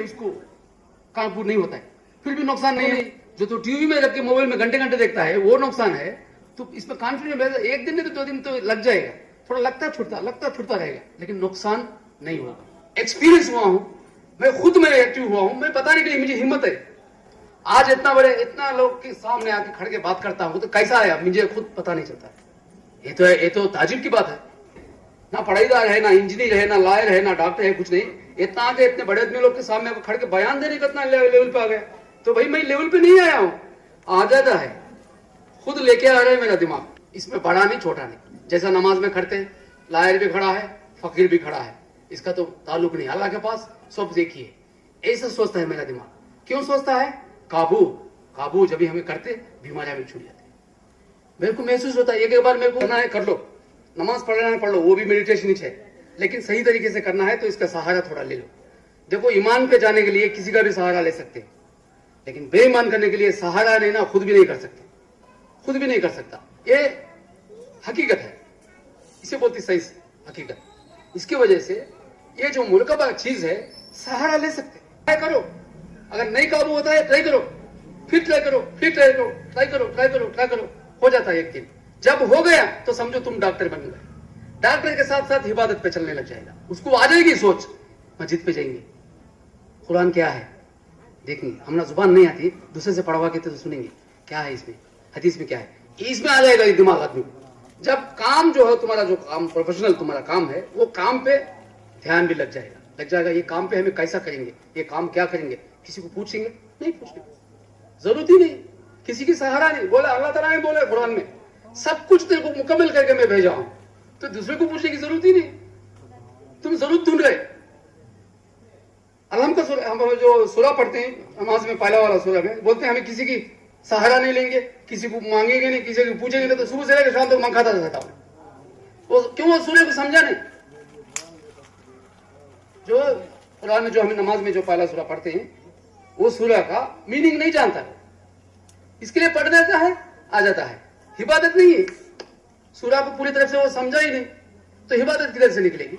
उसको काबू नहीं होता है, फिर भी नुकसान नहीं है। जो तो टीवी में रख के मोबाइल में घंटे घंटे देखता है वो नुकसान है। तो इसमें कॉन्फिडेंस एक दिन नहीं तो 2 दिन तो लग जाएगा, थोड़ा लगता छुटता रहेगा, लेकिन नुकसान नहीं होगा। एक्सपीरियंस हुआ हूं मैं, खुद मैं एक्टिव हुआ हूं, मैं बताने के लिए मुझे हिम्मत है। आज इतना लोग के सामने आके खड़ के बात करता हूं तो कैसा है मुझे खुद पता नहीं चलता। ये तो ताजुब की बात है। ना पढ़ाईदार है, ना इंजीनियर है, ना लॉयर है, ना डॉक्टर है, कुछ नहीं। इतना आगे इतने बड़े आदमी लोग के सामने खड़ के बयान देने का इतना लेवल पे आ गया। तो भाई मैं लेवल पे नहीं आया हूं, आ जाता है, खुद लेके आ रहा है मेरा दिमाग। इसमें बड़ा नहीं छोटा नहीं। जैसा नमाज में खड़ते हैं, लायर भी खड़ा है, फकीर भी खड़ा है, इसका तो ताल्लुक नहीं। अल्लाह के पास सब देखिए, ऐसा सोचता है मेरा दिमाग। क्यों सोचता है? काबू जब भी हमें करते बीमारियां भी छूट जाती है। मेरे को महसूस होता है एक बार मेरे को करना है कर लो, नमाज पढ़ना है पढ़ लो, वो भी मेडिटेशन ही है, लेकिन सही तरीके से करना है तो इसका सहारा थोड़ा ले लो। देखो, ईमान पे जाने के लिए किसी का भी सहारा ले सकते हैं, लेकिन बेईमान करने के लिए सहारा लेना खुद भी नहीं कर सकते, खुद भी नहीं कर सकता। ये हकीकत है, इसे बोलती सही हकीकत। इसकी वजह से ये जो मुल्क चीज है, सहारा ले सकते, ट्राई करो। अगर नहीं काबू होता है ट्राई करो, फिर ट्राई करो, फिर ट्राई करो, ट्राई करो, ट्राई करो, ट्राई करो, हो जाता है एक दिन। जब हो गया तो समझो तुम डॉक्टर बन गए। डॉक्टर के साथ साथ इबादत पे चलने लग जाएगा, उसको आ जाएगी सोच, मस्जिद पे जाएंगे, कुरान क्या है देखेंगे। हमारा जुबान नहीं आती, दूसरे से पढ़वा के तो सुनेंगे क्या है इसमें, हदीस में क्या है, इसमें आ जाएगा दिमाग आदमी को। जब काम जो है तुम्हारा, जो काम प्रोफेशनल तुम्हारा काम है, वो काम पे ध्यान भी लग जाएगा। ये काम पे हमें कैसा करेंगे, ये काम क्या करेंगे, किसी को पूछेंगे नहीं, पूछने जरूरत ही नहीं, किसी की सहारा नहीं। बोला अल्लाह ताला ने बोला कुरान में, सब कुछ तेरे को मुकम्मल करके मैं भेजा हूं, तो दूसरे को पूछने की जरूरत ही नहीं। तुम जरूरत ढूंढ रहे। अलहम का हम जो सूरा पढ़ते हैं नमाज में, पहला वाला सूरा में बोलते हैं हमें किसी की सहारा नहीं लेंगे, किसी को मांगेंगे नहीं, किसी को पूछेंगे नहीं। तो सुबह से लेकर शाम तक मांगता रहता हूं। वो क्यों? वो सूर्य को समझा नहीं। जो कुरान में, जो हमें नमाज में जो पहला सूरा पढ़ते हैं, वो सूरा का मीनिंग नहीं जानता, इसके लिए पढ़ देता है, आ जाता है। इबादत नहीं है, सूरा को पूरी तरफ से वो समझा ही नहीं, तो इबादत किधर से निकलेगी?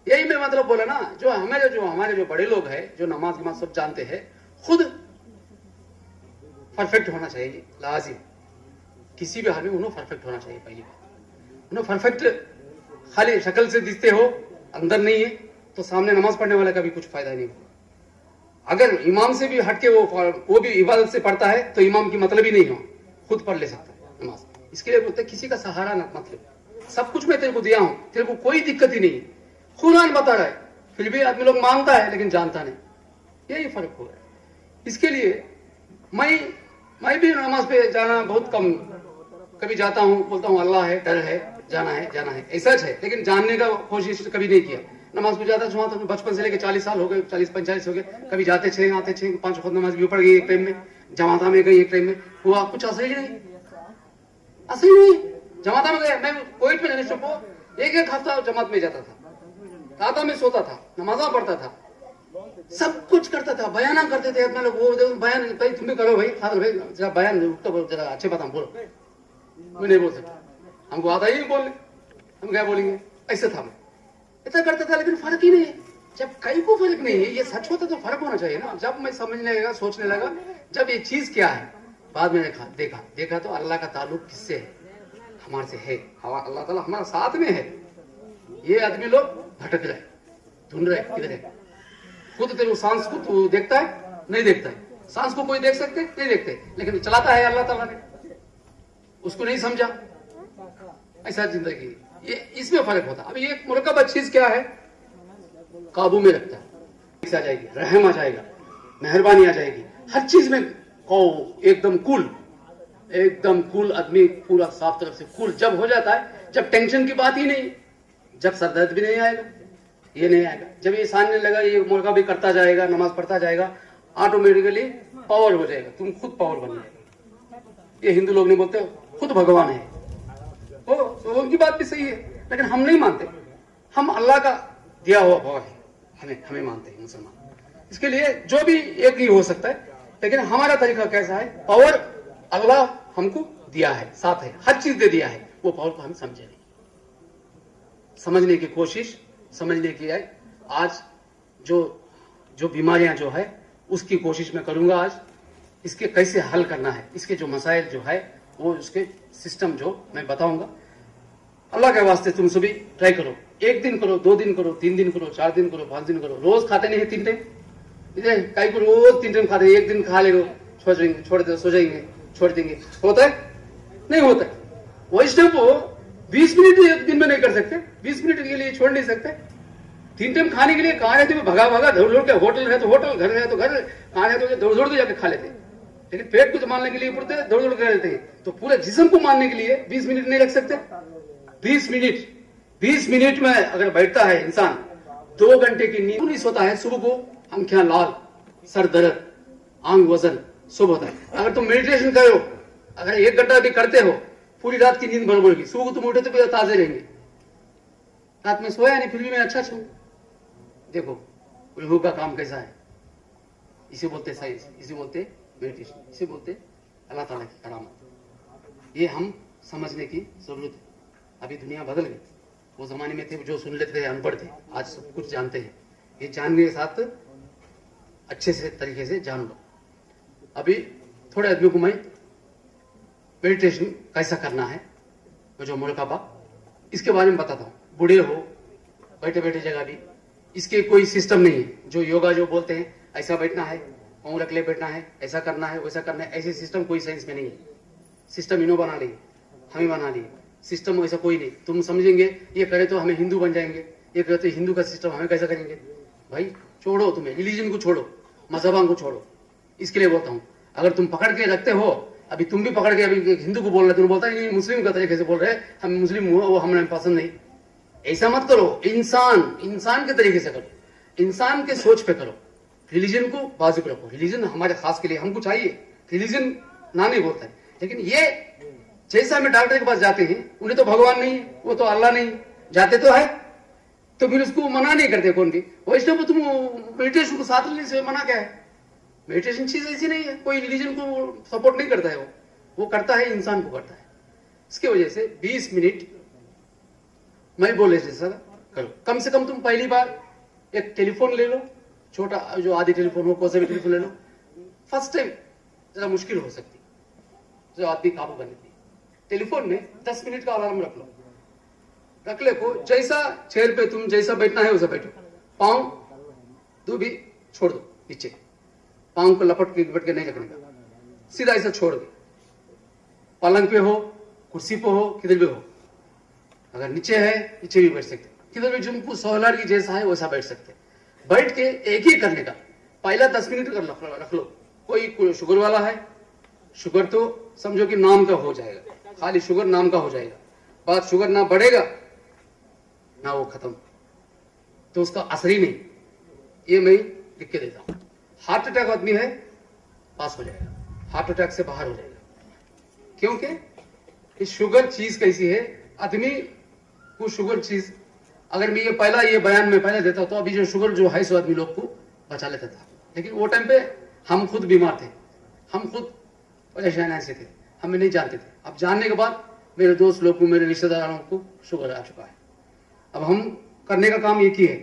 यही मैं मतलब बोला ना, जो हमारे जो बड़े लोग हैं, जो नमाज सब जानते हैं, खुद परफेक्ट होना चाहिए, लाजिम। किसी भी हाल में उन्हें परफेक्ट होना चाहिए। पहली बात, उन्हें परफेक्ट खाली शक्ल से दिखते हो, अंदर नहीं है, तो सामने नमाज पढ़ने वाले का भी कुछ फायदा नहीं हो। अगर इमाम से भी हटके वो भी इबादत से पढ़ता है, तो इमाम की मतलब ही नहीं हो, खुद पढ़ ले सकता है नमाज। इसके लिए बोलते किसी का सहारा ना मतलब। सब कुछ मैं तेरे को दिया हूं, तेरे को कोई दिक्कत ही नहीं। कुरान बता रहा है, फिर भी आदमी लोग मानता है लेकिन जानता नहीं। यही फर्क हो रहा है। इसके लिए मैं भी नमाज पे जाना बहुत कम, कभी जाता हूं, बोलता हूं अल्लाह है, डर है, जाना है, ऐसा है, लेकिन जानने का कोशिश कभी नहीं किया। नमाज को जाता था, बचपन से लेकर 40 साल हो गए, 40-45 हो गए, कभी जाते 6 आते 6, 5 खुद नमाज भी पड़ गई एक टाइम में, जमाता में गई एक टाइम में, हुआ कुछ असर ही नहीं, जमाता में गया। मैं कोविड में एक हफ्ता जमात में जाता था, राता में सोता था, नमाजा पढ़ता था, सब कुछ करता था, बयाना करते थे अपने लोग। वो बयान भाई तुम भी करो भाई, फादर भाई जरा बयान जरा अच्छे बात हम बोलो। मैं नहीं बोल सकता, हमको आता ही बोलने, हम क्या बोलेंगे, ऐसे था मैं इतना करता था, लेकिन फर्क ही नहीं है। जब कहीं को फर्क नहीं है, ये सच होता तो फर्क होना चाहिए ना। जब मैं समझने लगा, सोचने लगा, जब ये चीज क्या है, बाद में देखा तो अल्लाह का ताल्लुक किससे है, हमारे से है। अल्लाह ताला हमारा साथ में है। ये आदमी लोग भटक रहे, ढूंढ रहे किधर है। खुद तेरे सांस को तू देखता है? नहीं देखता है। सांस को कोई देख सकते? नहीं देखते, लेकिन चलाता है अल्लाह ताला ने, उसको नहीं समझा। ऐसा जिंदगी, ये इसमें फर्क होता। अभी एक मुरकब चीज क्या है, काबू में रखता है, आ जाएगी, रहम आ जाएगा, मेहरबानी आ जाएगी, हर चीज में एकदम कूल आदमी, पूरा साफ तरफ से कूल जब हो जाता है, जब टेंशन की बात ही नहीं, जब सरदर्द भी नहीं आएगा, ये नहीं आएगा। जब ये सामने लगा, ये मुर्गा भी करता जाएगा, नमाज पढ़ता जाएगा, ऑटोमेटिकली पावर हो जाएगा, तुम खुद पावर बन जाएगा। ये हिंदू लोग नहीं बोलते खुद भगवान है, तो उनकी बात भी सही है, लेकिन हम नहीं मानते। हम अल्लाह का दिया हुआ भाव है, हमें मानते हैं मुसलमान। इसके लिए जो भी एक ही हो सकता है, लेकिन हमारा तरीका कैसा है, पावर अल्लाह हमको दिया है, साथ है, हर चीज दे दिया है, वो पावर को हम समझे नहीं, समझने की कोशिश, समझने की है। आज जो जो बीमारियां जो है उसकी कोशिश मैं करूंगा आज, इसके कैसे हल करना है, इसके जो मसाइल जो है वो उसके सिस्टम जो मैं बताऊंगा। अल्लाह के वास्ते तुम सभी ट्राई करो, 1 दिन करो, 2 दिन करो, 3 दिन करो, 4 दिन करो, 5 दिन करो। रोज खाते नहीं है 3 टाइम, कई को रोज 3 टाइम खाते, 1 दिन खा ले लो, छोड़ देंगे, छोड़ दे, सो जाएंगे, छोड़ देंगे, होता है? नहीं होता है। वैष्णव को 20 मिनट 1 दिन में नहीं कर सकते, 20 मिनट के लिए छोड़ नहीं सकते। 3 टाइम खाने के लिए कहाँ रहते हो, भगा भगा दौड़ दौड़ के, होटल है तो होटल, घर है तो घर, कहाँ रहते हो दौड़ दौड़ के जाके खा लेते। लेकिन पेट को तो मारने के लिए पड़ते हैं, दौड़ दौड़ कर लेते हैं। तो पूरे जिस्म को मारने के लिए 20 मिनट नहीं रख सकते। 20 मिनट में अगर बैठता है इंसान, 2 घंटे की नींद नहीं सोता है, सुबह को आंखें लाल, सर दर्द, आंग वजन सब होता है। अगर तुम मेडिटेशन करो, अगर 1 घंटा भी करते हो, पूरी रात की नींद बड़बड़ेगी, सुबह को तुम उठे तो भी ताजे रहेंगे। रात में सोया नहीं फिर भी मैं अच्छा छूं। देखो रूह का काम कैसा है, इसे बोलते साइंस, इसे बोलते मेडिटेशन, इसे बोलते अल्लाह ताला की करामत। ये हम समझने की जरूरत है। अभी दुनिया बदल गई, वो जमाने में थे जो सुन लेते थे, अनपढ़ थे, आज सब कुछ जानते हैं। ये जानने के साथ अच्छे से तरीके से जान लो। अभी थोड़े आदमी को मैं मेडिटेशन कैसा करना है, वो जो मुराकाबा, इसके बारे में बताता हूँ। बूढ़े हो, बैठे बैठे जगह भी, इसके कोई सिस्टम नहीं है। जो योगा जो बोलते हैं ऐसा बैठना है, पाँव रख ले बैठना है, ऐसा करना है, वैसा करना है, ऐसे सिस्टम कोई साइंस में नहीं है। सिस्टम इन्हों बना लिए, हमें बना लिए, सिस्टम वैसा कोई नहीं। तुम समझेंगे ये करे तो हमें हिंदू बन जाएंगे, ये करे तो हिंदू का सिस्टम हमें कैसा करेंगे। भाई छोड़ो, तुम्हें रिलीजन को छोड़ो, मजहबान को छोड़ो। इसके लिए बोलता हूँ, अगर तुम पकड़ के रखते हो, अभी तुम भी पकड़ के अभी हिंदू को बोल रहे, तुम बोलता है मुस्लिम का तरीके से बोल रहे, हम मुस्लिम हुआ, वो हमें पसंद नहीं। ऐसा मत करो, इंसान के तरीके से करो, इंसान के सोच पे करो। रिलीजन को बाजू पे रखो, रिलीजन हमारे खास के लिए हमको चाहिए, रिलीजन ना नहीं बोलता है। लेकिन ये जैसा हमें डॉक्टर के पास जाते हैं, उन्हें तो भगवान नहीं, वो तो अल्लाह नहीं, जाते तो है, तो फिर उसको मना नहीं करते कौन भी। वैष्णव तुम मेडिटेशन को साथ लेने से मना क्या है? मेडिटेशन चीज ऐसी नहीं है, कोई रिलीजन को सपोर्ट नहीं करता है, वो करता है इंसान को करता है। इसकी वजह से 20 मिनट मैं बोले जैसा करो। कम से कम तुम पहली बार एक टेलीफोन ले लो, छोटा जो आधी टेलीफोन हो, कोई सा भी टेलीफोन ले लो। फर्स्ट टाइम जरा मुश्किल हो सकती, जो आदमी काबू करने की। टेलीफोन में 10 मिनट का अलार्म रख लो, रख ले को, जैसा चेयर पे तुम जैसा बैठना है वैसा बैठो। पाँव दो भी छोड़ दो नीचे, पाँव को लपट के नहीं रखने का, सीधा ऐसा छोड़ दो। पलंग पे हो, कुर्सी पे हो, किधर भी हो, अगर नीचे है नीचे भी बैठ सकते, किधर भी जिनको सोहलर की जैसा है वैसा बैठ सकते। बैठ के एक ही करने का, पहला 10 मिनट कर रख लो। कोई शुगर वाला है, शुगर तो समझो कि नाम का हो जाएगा, खाली शुगर नाम का हो जाएगा, बात शुगर ना बढ़ेगा ना वो खत्म, तो उसका असर ही नहीं। ये मैं लिख के देता हूं। हार्ट अटैक आदमी है, पास हो जाएगा, हार्ट अटैक से बाहर हो जाएगा। क्योंकि ये शुगर चीज कैसी है, आदमी को शुगर चीज, अगर मैं ये बयान में पहले देता तो अभी जो शुगर जो है सो आदमी लोग को बचा लेता था। लेकिन वो टाइम पे हम खुद बीमार थे, हम खुद परेशान ऐसे थे, हमें नहीं जानते थे। अब जानने के बाद मेरे दोस्त लोग को, मेरे रिश्तेदारों को शुगर आ चुका है। अब हम करने का काम एक ही है,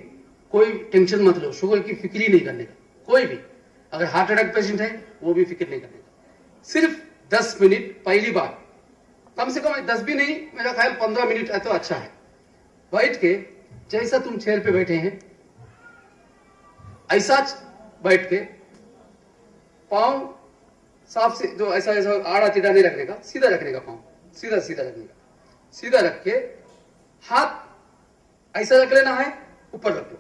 कोई टेंशन मत लो, शुगर की फिक्र ही नहीं करने का। कोई भी अगर हार्ट अटैक पेशेंट है वो भी फिक्र नहीं करने का। सिर्फ 10 मिनट पहली बार, कम से कम 10 भी नहीं, मेरा ख्याल 15 मिनट है तो अच्छा है। बैठ के जैसा तुम चेयर पे बैठे हैं ऐसा बैठ के, पाँव साफ से, जो ऐसा ऐसा आड़ा टेढ़ा नहीं रखने का, सीधा रखने का, पाँव सीधा सीधा रखने का, सीधा रख के हाथ ऐसा रख लेना है, ऊपर रख लो।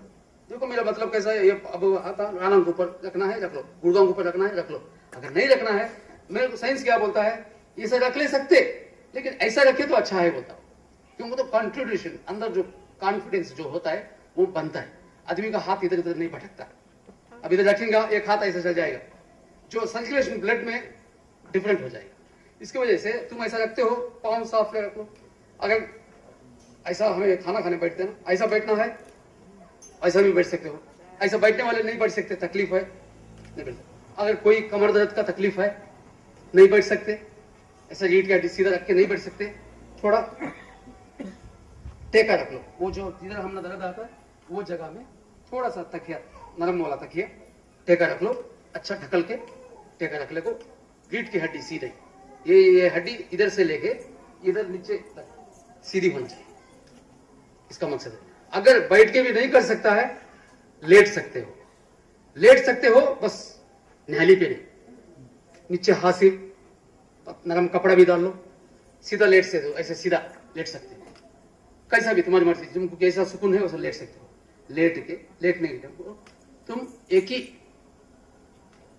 देखो मेरा मतलब कैसा है, ये अब हाथ राना के ऊपर रखना है, रख लो, गुर्दों के ऊपर रखना है, रख लो। अगर नहीं रखना है, मेरे को साइंस क्या बोलता है, ये सब रख ले सकते, लेकिन ऐसा रखे तो अच्छा है बोलता हूं। क्योंकि तो कॉन्ट्रीब्यूशन, अंदर जो कॉन्फिडेंस जो होता है वो बनता है। आदमी का हाथ इधर उधर नहीं भटकता। अब इधर रखेंगे एक हाथ ऐसा चल जाएगा, जो सर्कुलेशन ब्लड में डिफरेंट हो जाएगा। इसकी वजह से तुम ऐसा रखते हो, पाँव साफ रख लो। अगर ऐसा हमें खाना खाने बैठते हैं ना, ऐसा बैठना है, ऐसा भी बैठ सकते हो। ऐसा बैठने वाले नहीं बैठ सकते, तकलीफ है, नहीं बैठ सकते। अगर कोई कमर दर्द का तकलीफ है, नहीं बैठ सकते, ऐसा रीढ़ का सीधा रख के नहीं बैठ सकते, थोड़ा टेका रख लो। वो जो जिधर हमने दर्द आता है वो जगह में थोड़ा सा तकिया, नरम वाला तकिया टेका रख लो, अच्छा ढकल के टेका रख ले को, रीढ़ की हड्डी सीधे, ये हड्डी इधर से लेके इधर नीचे सीधी होनी चाहिए, इसका मकसद है। अगर बैठ के भी नहीं कर सकता है, लेट सकते हो, लेट सकते हो, बस नहली पे नहीं, नीचे हाथ से नरम कपड़ा भी डाल लो, सीधा लेट से दो, ऐसे सीधा लेट सकते हो, कैसा भी तुम्हारी मर्जी, तुमको कैसा सुकून है वैसा लेट सकते हो। लेट के लेटने के तुम एक ही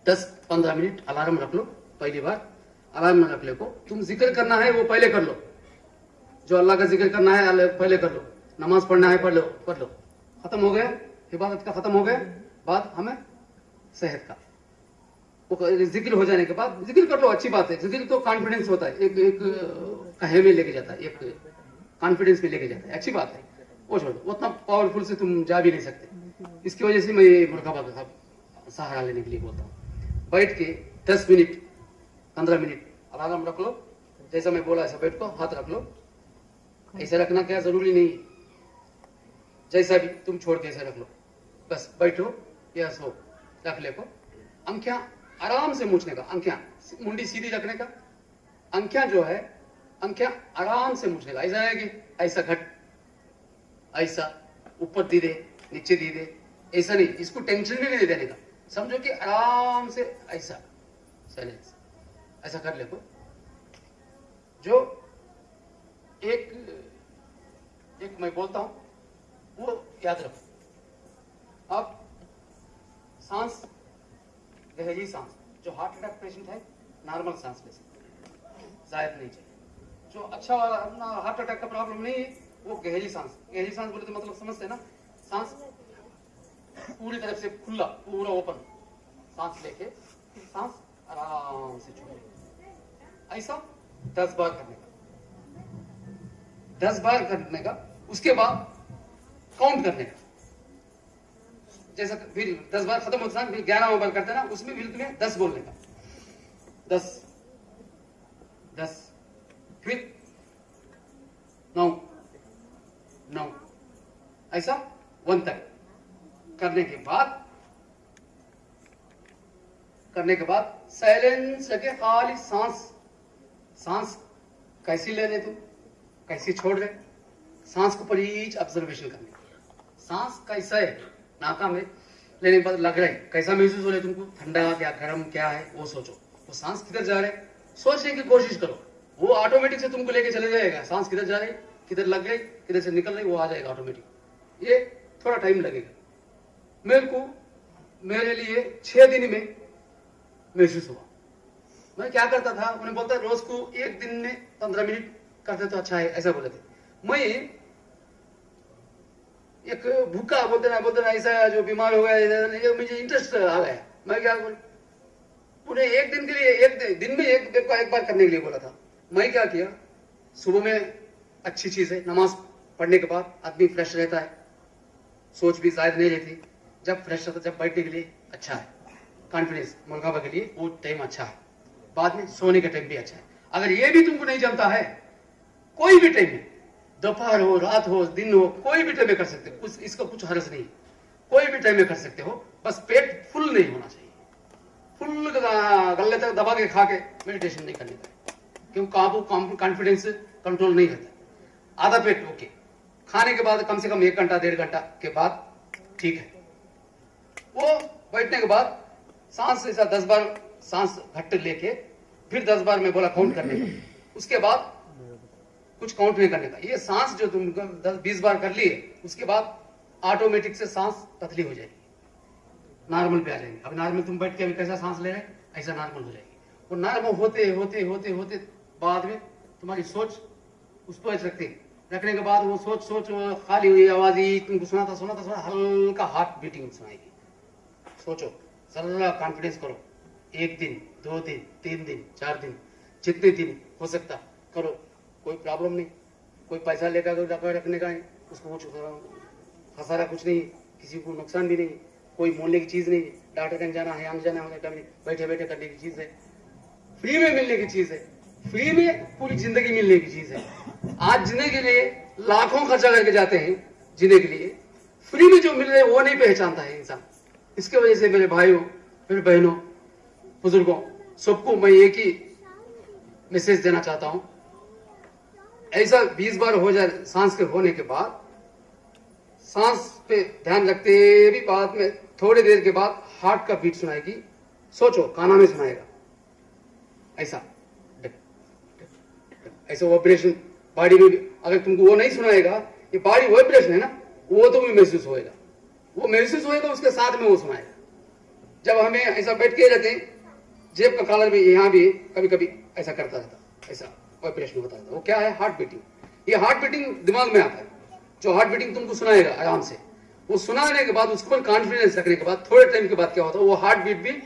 10-15 मिनट अलार्म रख लो, पहली बार अलार्म रख ले को, तुम जिक्र करना है वो पहले कर लो, जो अल्लाह का जिक्र करना है पहले कर लो, नमाज पढ़ना है पढ़ लो, खत्म हो गया, इबादत का खत्म हो गया, बाद हमें सेहत का वो जिक्र हो जाने के बाद जिक्र कर लो, अच्छी बात है, जिक्र तो कॉन्फिडेंस होता है, एक कहे में लेके जाता है, एक कॉन्फिडेंस में लेके जाता है, अच्छी बात है, वो छोड़ो, उतना पावरफुल से तुम जा भी नहीं सकते, इसकी वजह से मैं ये मुर्गाबा का सहारा लेने के लिए बोलता हूँ। बैठ के 10 मिनट 15 मिनट अलार्म रख लो, जैसा मैं बोला ऐसा बैठ को हाथ रख लो, ऐसा रखना क्या जरूरी नहीं, जैसा भी तुम छोड़ के ऐसा रख लो, बस बैठो या सो रख ले को, अंख्यां आराम से मूछने का, अंख्यां मुंडी सीधी रखने का, अंख्यां जो है अंख्यां आराम से मूछने का, ऐसा है कि ऐसा घट, ऐसा ऊपर दी दे नीचे दी दे, ऐसा नहीं, इसको टेंशन भी नहीं देने का, समझो कि आराम से ऐसा साइलेंस ऐसा कर ले को, जो एक मैं बोलता हूं वो याद रखो। अब सांस, गहरी सांस, जो हार्ट अटैक पेशेंट है नॉर्मल सांस ले सकते, जायद नहीं चाहिए, जो अच्छा वाला अपना हार्ट अटैक का प्रॉब्लम नहीं है वो गहरी सांस बोले तो मतलब समझते ना, सांस पूरी तरफ से खुला, पूरा ओपन सांस लेके सांस आराम से छोड़े, ऐसा 10 बार करने का, 10 बार करने का, उसके बाद काउंट करने का, जैसा फिर 10 बार खत्म होता है, फिर 11वां बार करते ना, उसमें फिर तुम्हें 10 बोलने का, 10 10, फिर 9 9, ऐसा 1 तक करने के बाद साइलेंस रखे, खाली सांस कैसी ले रहे तुम, कैसी छोड़ रहे, सांस को परीच ऑब्जर्वेशन करने, सांस कैसा है, नाका में लेने के बाद लग रहा है, कैसा महसूस हो रहा है तुमको, ठंडा क्या गर्म क्या है वो सोचो, वो सांस किधर जा रहे सोचने की कोशिश करो, वो ऑटोमेटिक से तुमको लेके चले जाएगा, सांस किधर जा रही, किधर लग रही, किधर से निकल रही, वो आ जाएगा ऑटोमेटिक, ये थोड़ा टाइम लगेगा। मेरे लिए 6 दिन में महसूस हुआ। मैं क्या करता था, उन्हें बोलता रोज को 1 दिन में 15 मिनट करते तो अच्छा है, ऐसा बोले थे। मैं एक भूखा बोलते ना ऐसा जो बीमार हो गया, मुझे इंटरेस्ट आ गया, मैं क्या बोल उन्हें 1 दिन के लिए, एक दिन में एक बार करने के लिए बोला था। मैं क्या किया, सुबह में अच्छी चीज है, नमाज पढ़ने के बाद आदमी फ्रेश रहता है, सोच भी शायद नहीं रहती, जब फ्रेश रहता जब बैठने के लिए अच्छा है, कॉन्फिडेंस मुर्गाबा के लिए वो टाइम अच्छा है, बाद में सोने का टाइम भी अच्छा है। अगर ये भी तुमको नहीं जमता है, कोई भी टाइम में, दोपहर हो रात हो दिन हो, कोई भी टाइम में कर सकते हो, कुछ इसका कुछ हर्ज नहीं, कोई भी टाइम में कर सकते हो, बस पेट फुल नहीं होना चाहिए, फुल गले तक दबा के खा के मेडिटेशन नहीं करने का, क्योंकि काबू कॉन्फिडेंस कंट्रोल नहीं रहता। आधा पेट ओके, खाने के बाद कम से कम 1 घंटा 1.5 घंटा के बाद ठीक है। वो बैठने के बाद सांस ऐसा 10 बार सांस घट्ट लेके, फिर 10 बार मैं बोला काउंट करने का, उसके बाद कुछ काउंट नहीं करने का। ये सांस जो तुम 10-20 बार कर लिए, उसके बाद ऑटोमेटिक से सांस पतली हो जाएगी, नॉर्मल पे आ जाएगी। अब नॉर्मल तुम बैठ के अभी कैसा सांस ले रहे हैं, ऐसा नॉर्मल हो जाएगी। वो नॉर्मल होते होते होते होते बाद में तुम्हारी सोच उस पर रखने के बाद वो सोच खाली हुई, आवाज ही तुमको सुनाता हल्का हार्ट बीटिंग सुनाएगी। सोचो, जरा कॉन्फिडेंस करो, 1 दिन 2 दिन 3 दिन 4 दिन, जितने दिन हो सकता करो, कोई प्रॉब्लम नहीं, कोई पैसा लेकर रखने का है, उसको कुछ खसारा कुछ नहीं, किसी को नुकसान भी नहीं, कोई मोलने की चीज नहीं, डॉक्टर कहीं जाना है, यहाँ जाना है, कभी बैठे बैठे करने की चीज है, फ्री में मिलने की चीज है, फ्री में पूरी जिंदगी मिलने की चीज है। आज जीने के लिए लाखों खर्चा करके जाते हैं, जीने के लिए फ्री में जो मिल रहे वो नहीं पहचानता है इंसान। इसके वजह से मेरे भाइयों फिर बहनों, बुजुर्गों, सबको मैं एक ही मैसेज देना चाहता हूं। ऐसा 20 बार हो जाए सांस के होने के बाद, सांस पे ध्यान रखते भी बाद में थोड़ी देर के बाद हार्ट का बीट सुनाएगी। सोचो काना में सुनाएगा ऐसा ऐसा वाइब्रेशन बॉडी में भी। अगर तुमको वो नहीं सुनाएगा, ये बॉडी वाइब्रेशन है ना, वो तो भी महसूस होएगा, वो महसूस होएगा, उसके साथ में वो सुनाएगा। जब हमें ऐसा बैठ के रहते हैं, जेब का कॉलर भी यहाँ भी कभी कभी ऐसा करता रहता, ऐसा वाइब्रेशन होता रहता। वो क्या है? Heart beating. ये हार्ट बीटिंग दिमाग में आता है, जो हार्ट बीटिंग तुमको सुनाएगा आराम से। वो सुनाने के बाद, उसको कॉन्फिडेंस रखने के बाद, थोड़े टाइम के बाद क्या होता है, वो हार्ट बीट भी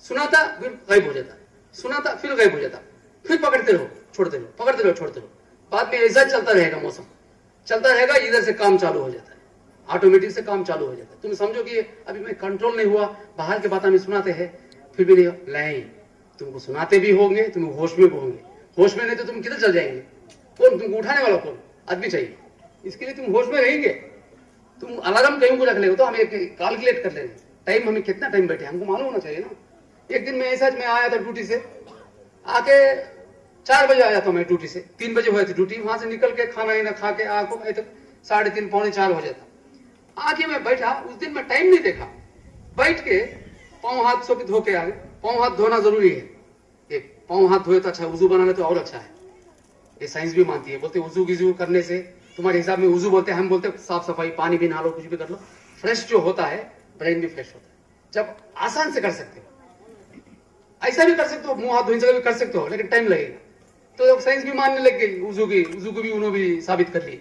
सुनाता फिर गायब हो जाता, सुनाता फिर गायब हो जाता, फिर पकड़ते रहो छोड़ते रहो, पकड़ते रहो छोड़ते रहो। बाद में ऐसा चलता रहेगा, मौसम चलता रहेगा, इधर से काम चालू हो जाता है, ऑटोमेटिक से काम चालू हो जाता है। तुम समझो कि अभी मैं कंट्रोल नहीं हुआ, बाहर के बात हमें सुनाते हैं, फिर भी नहीं, तुमको सुनाते भी होंगे, तुम होश में भी होंगे। होश में नहीं तो तुम किधर चल जाएंगे? कौन तुमको उठाने वाला? कौन आदमी चाहिए? इसके लिए तुम होश में रहेंगे। तुम अलार्म कहीं को रख ले, तो हमें कैलकुलेट कर लेंगे टाइम, हमें कितना टाइम बैठे हमको मालूम होना चाहिए ना। एक दिन में ऐसा मैं आया था ड्यूटी से, आके 4 बजे आया था मैं ड्यूटी से, 3 बजे हुई थी ड्यूटी। वहां से निकल के खाना ही ना खा के आको तक 3:30 पौने 4 हो जाता। आके मैं बैठा, उस दिन मैं टाइम नहीं देखा, बैठ के पाँव हाथ सो के धो के आ गए। पाँव हाथ धोना जरूरी है, एक पाँव हाथ धोए तो अच्छा है, वजू बनाने तो और अच्छा है, ये साइंस भी मानती है। बोलते वजू गिजू करने से, तुम्हारे हिसाब में वजू बोलते हैं, हम बोलते साफ सफाई, पानी भी नहा लो, कुछ भी कर लो, फ्रेश जो होता है, ब्रेन भी फ्रेश होता है। जब आसान से कर सकते हो, ऐसा भी कर सकते हो, मुंह हाथ धोने से भी कर सकते हो, लेकिन टाइम लगेगा। तो साइंस भी मानने लग गई, वजू को भी उन्होंने भी साबित कर ली।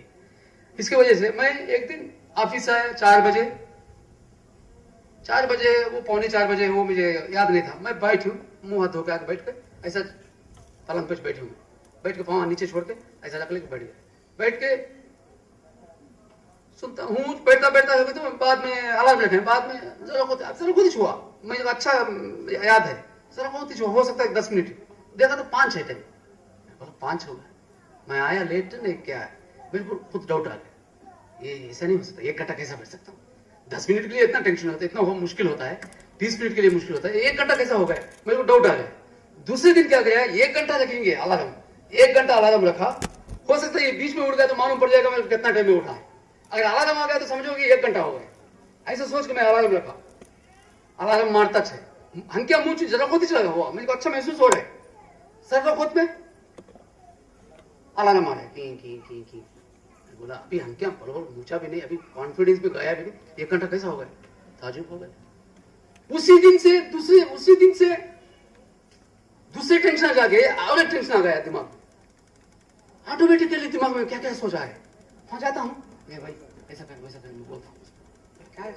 इसकी वजह से मैं एक दिन ऑफिस आया 4 बजे, वो पौने 4 बजे, वो मुझे याद नहीं था। मैं बैठी हूँ, मुंह हाथ धो के आके बैठ के ऐसा पलंग पे बैठी हूँ, बैठ के पाँव नीचे छोड़ के ऐसा रख लेके बैठ गया। बैठ के सुनता हूँ, बैठता बैठता तो बाद में अलार्म रखे, बाद में जरा खुद ही छुआ, मुझे अच्छा याद है, जरा बहुत ही छुआ, हो सकता है 10 मिनट। देखा तो 5-6 टाइम, 5 हो गया। मैं आया लेट, नहीं क्या है, मेरे को खुद डाउट आ गया, ये ऐसा नहीं हो सकता, 1 घंटा कैसा बैठ सकता हूँ? 10 मिनट के लिए इतना टेंशन होता है, इतना मुश्किल होता है, 30 मिनट के लिए मुश्किल होता है, 1 घंटा कैसा हो गया? मेरे को डाउट आ गया। दूसरे दिन क्या गया, 1 घंटा रखेंगे अलार्म, 1 घंटा अलार्म रखा। हो सकता है ये बीच में उठ गया तो मालूम पड़ जाएगा मैं कितना टाइम में उठा है। अगर अलार्म आ गया तो समझो कि 1 घंटा हो गया। ऐसा सोच के मैं अलार्म रखा, अलार्म मारता छे, हंकिया मुंह जरा खुद ही चला हुआ, मेरे को अच्छा महसूस हो रहा है, सर खुद में अलार्म आ रहा है, की बोला अभी हंकिया बरोबर मुझा भी नहीं, अभी कॉन्फिडेंस भी गया भी नहीं, 1 घंटा कैसा हो गया? ताजुब हो गया। उसी दिन से दूसरे टेंशन आ गए, और एक टेंशन आ गया दिमाग में, ऑटोमेटिकली दिमाग में क्या क्या सोचा है, वहां जाता हूँ, भाई ऐसा कर वैसा कर, बोलता हूँ क्या है